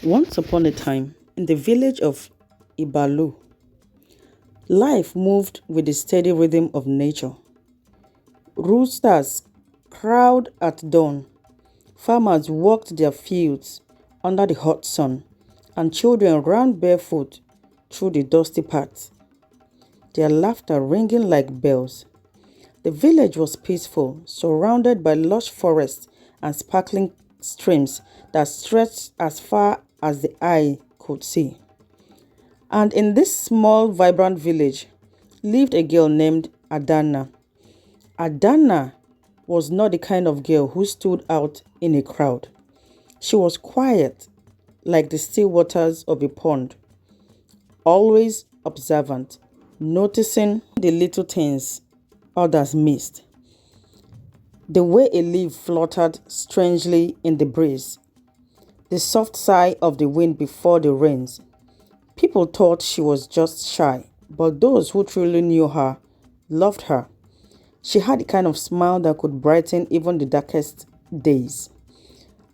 Once upon a time, in the village of Ibalu, life moved with the steady rhythm of nature. Roosters crowed at dawn, farmers worked their fields under the hot sun, and children ran barefoot through the dusty paths, their laughter ringing like bells. The village was peaceful, surrounded by lush forests and sparkling streams that stretched as far as the eye could see. And in this small, vibrant village lived a girl named Adana. Adana was not the kind of girl who stood out in a crowd. She was quiet, like the still waters of a pond, always observant, noticing the little things others missed. The way a leaf fluttered strangely in the breeze, the soft sigh of the wind before the rains. People thought she was just shy, but those who truly knew her loved her. She had a kind of smile that could brighten even the darkest days,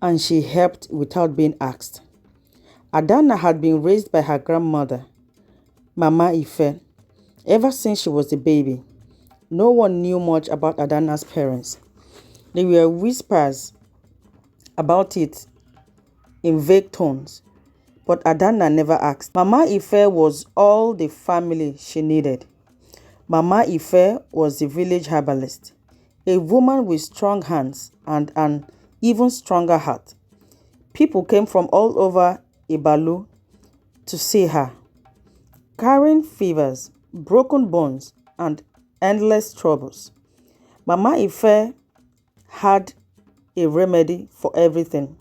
and she helped without being asked. Adana had been raised by her grandmother, Mama Ife, ever since she was a baby. No one knew much about Adana's parents. There were whispers about it in vague tones, but Adana never asked. Mama Ife was all the family she needed. Mama Ife was the village herbalist, a woman with strong hands and an even stronger heart. People came from all over Ibalu to see her, carrying fevers, broken bones, and endless troubles. Mama Ife had a remedy for everything.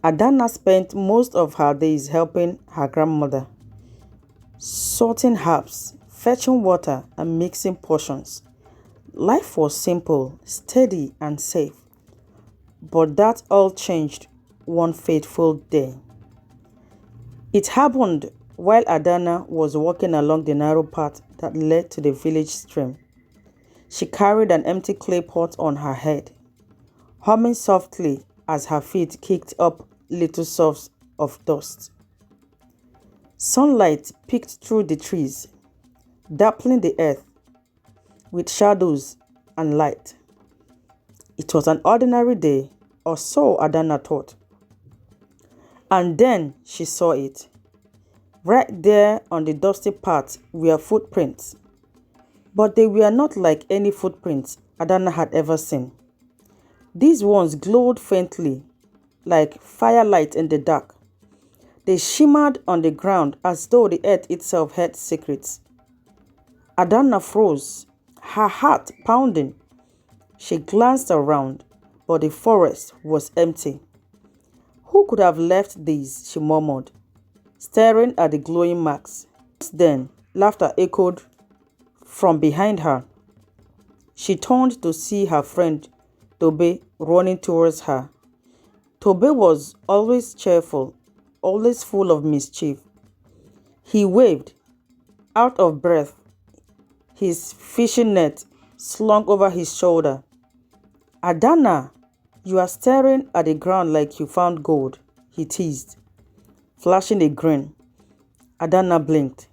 Adana spent most of her days helping her grandmother, sorting herbs, fetching water, and mixing potions. Life was simple, steady, and safe. But that all changed one fateful day. It happened while Adana was walking along the narrow path that led to the village stream. She carried an empty clay pot on her head, humming softly as her feet kicked up little sources of dust. Sunlight peeked through the trees, dappling the earth with shadows and light. It was an ordinary day, or so Adana thought. And then she saw it. Right there on the dusty path were footprints. But they were not like any footprints Adana had ever seen. These ones glowed faintly, like firelight in the dark. They shimmered on the ground as though the earth itself had secrets. Adana froze, her heart pounding. She glanced around, but the forest was empty. Who could have left these? She murmured, staring at the glowing marks. Then, laughter echoed from behind her. She turned to see her friend Tobe running towards her. Tobe was always cheerful, always full of mischief. He waved, out of breath, his fishing net slung over his shoulder. Adana, you are staring at the ground like you found gold, he teased, flashing a grin. Adana blinked,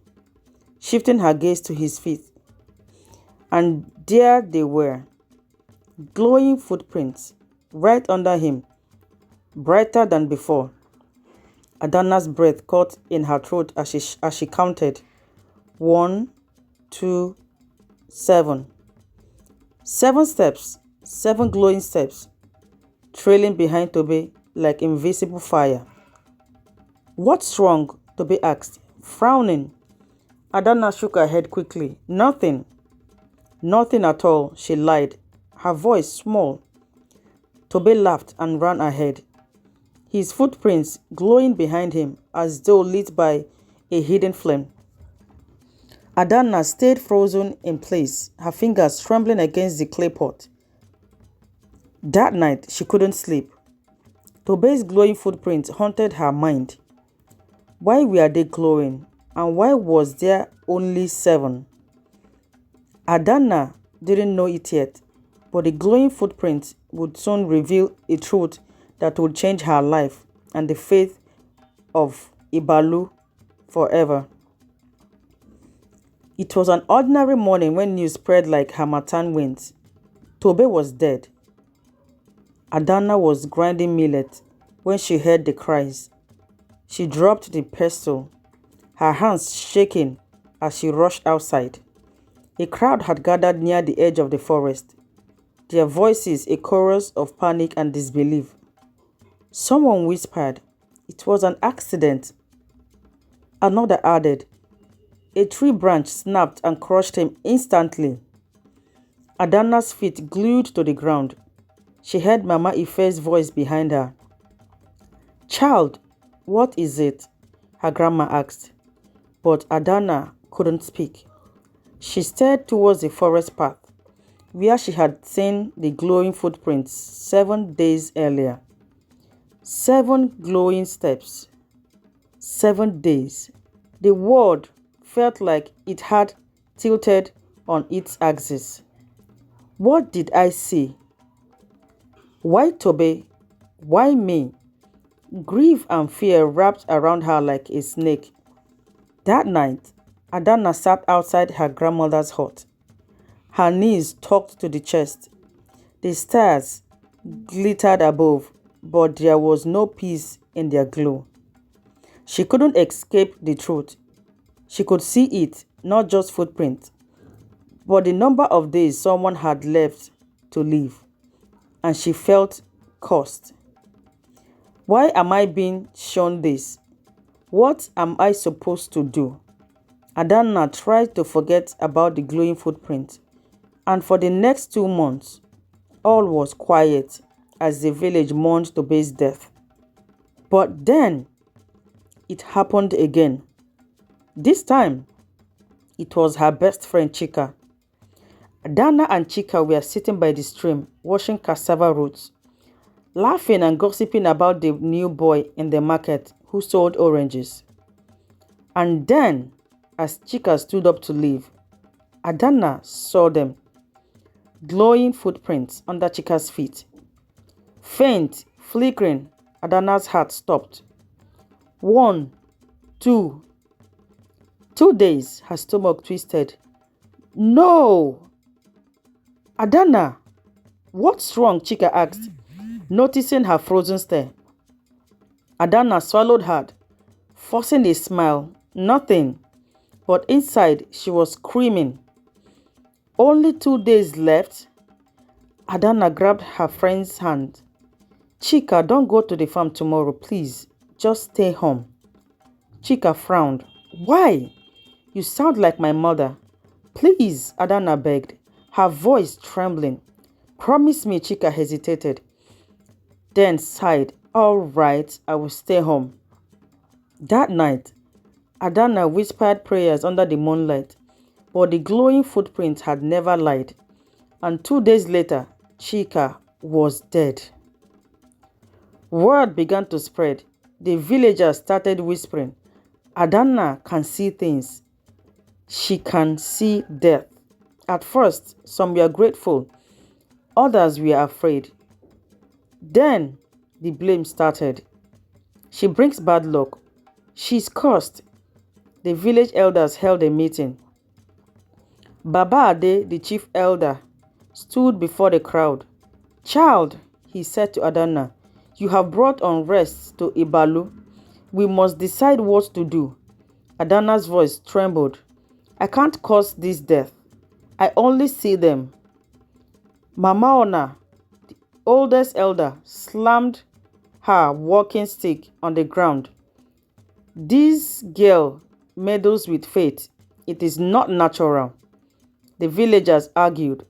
shifting her gaze to his feet. And there they were, glowing footprints, right under him, brighter than before. Adana's breath caught in her throat as she counted. 1, 2, 7. 7 steps, 7 glowing steps, trailing behind Tobe like invisible fire. What's wrong? Tobe asked, frowning. Adana shook her head quickly. Nothing. Nothing at all, she lied, her voice small. Tobe laughed and ran ahead, his footprints glowing behind him as though lit by a hidden flame. Adana stayed frozen in place, her fingers trembling against the clay pot. That night, she couldn't sleep. Tobe's glowing footprints haunted her mind. Why were they glowing, and why was there only 7? Adana didn't know it yet, but the glowing footprints would soon reveal a truth that would change her life and the faith of Ibalu forever. It was an ordinary morning when news spread like harmattan winds. Tobe was dead. Adana was grinding millet when she heard the cries. She dropped the pestle, her hands shaking as she rushed outside. A crowd had gathered near the edge of the forest, their voices a chorus of panic and disbelief. Someone whispered, "It was an accident." Another added, "A tree branch snapped and crushed him instantly." Adana's feet glued to the ground. She heard Mama Ife's voice behind her. "Child, what is it?" her grandma asked. But Adana couldn't speak. She stared towards the forest path, where she had seen the glowing footprints 7 days earlier. 7 glowing steps. 7 days. The world felt like it had tilted on its axis. What did I see? Why Tobe? Why me? Grief and fear wrapped around her like a snake. That night, Adana sat outside her grandmother's hut, her knees tucked to the chest. The stars glittered above, but there was no peace in their glow. She couldn't escape the truth. She could see it, not just footprints, but the number of days someone had left to live, and she felt cursed. Why am I being shown this? What am I supposed to do? Adana tried to forget about the glowing footprint, and for the next 2 months, all was quiet as the village mourned Tobe's death. But then, it happened again. This time, it was her best friend Chika. Adana and Chika were sitting by the stream, washing cassava roots, laughing and gossiping about the new boy in the market who sold oranges. And then, as Chika stood up to leave, Adana saw them. Glowing footprints under Chika's feet. Faint, flickering, Adana's heart stopped. 1, 2. 2 days, her stomach twisted. No! Adana, what's wrong? Chika asked, noticing her frozen stare. Adana swallowed hard, forcing a smile. Nothing. But inside, she was screaming. Only 2 days left? Adana grabbed her friend's hand. Chika, don't go to the farm tomorrow, please. Just stay home. Chika frowned. Why? You sound like my mother. Please, Adana begged, her voice trembling. Promise me, Chika hesitated. Then sighed. All right, I will stay home. That night, Adana whispered prayers under the moonlight, but the glowing footprint had never lied. And 2 days later, Chika was dead. Word began to spread. The villagers started whispering, Adana can see things. She can see death. At first, some were grateful. Others were afraid. Then, the blame started. She brings bad luck. She's cursed. The village elders held a meeting. Baba Ade, the chief elder, stood before the crowd. Child, he said to Adana, you have brought unrest to Ibalu. We must decide what to do. Adana's voice trembled. I can't cause this death. I only see them. Mama Ona, the oldest elder, slammed her walking stick on the ground. This girl meddles with fate. It is not natural. The villagers argued.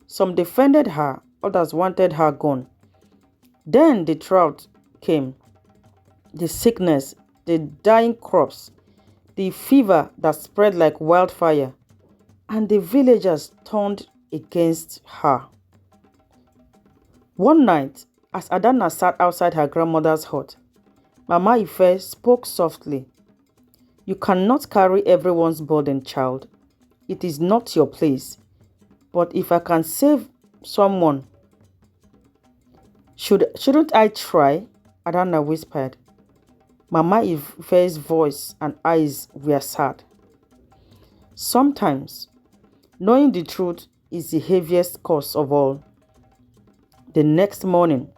Some defended her, others wanted her gone. Then the drought came. The sickness, the dying crops, the fever that spread like wildfire, and the villagers turned against her. One night, as Adana sat outside her grandmother's hut, Mama Ife spoke softly. You cannot carry everyone's burden, child. It is not your place. But if I can save someone, shouldn't I try? Adana whispered. Mama Ife's voice and eyes were sad. Sometimes, knowing the truth is the heaviest cause of all. The next morning,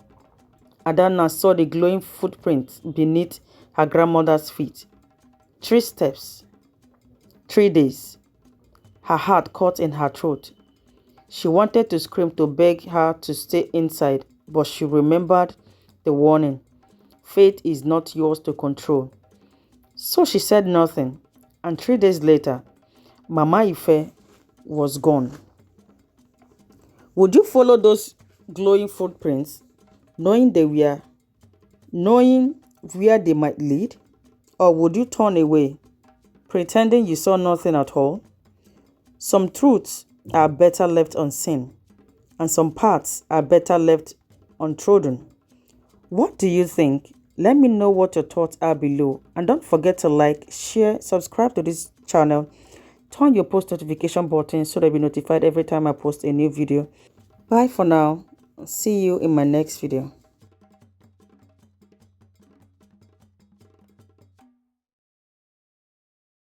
Adana saw the glowing footprints beneath her grandmother's feet. 3 steps, 3 days. Her heart caught in her throat. She wanted to scream to beg her to stay inside, but she remembered the warning. Fate is not yours to control. So she said nothing, and 3 days later, Mama Ife was gone. Would you follow those glowing footprints, knowing where they might lead? Or would you turn away, pretending you saw nothing at all? Some truths are better left unseen, and some paths are better left untrodden. What do you think? Let me know what your thoughts are below, and don't forget to like, share, subscribe to this channel, turn your post notification button so that you'll be notified every time I post a new video. Bye for now. See you in my next video.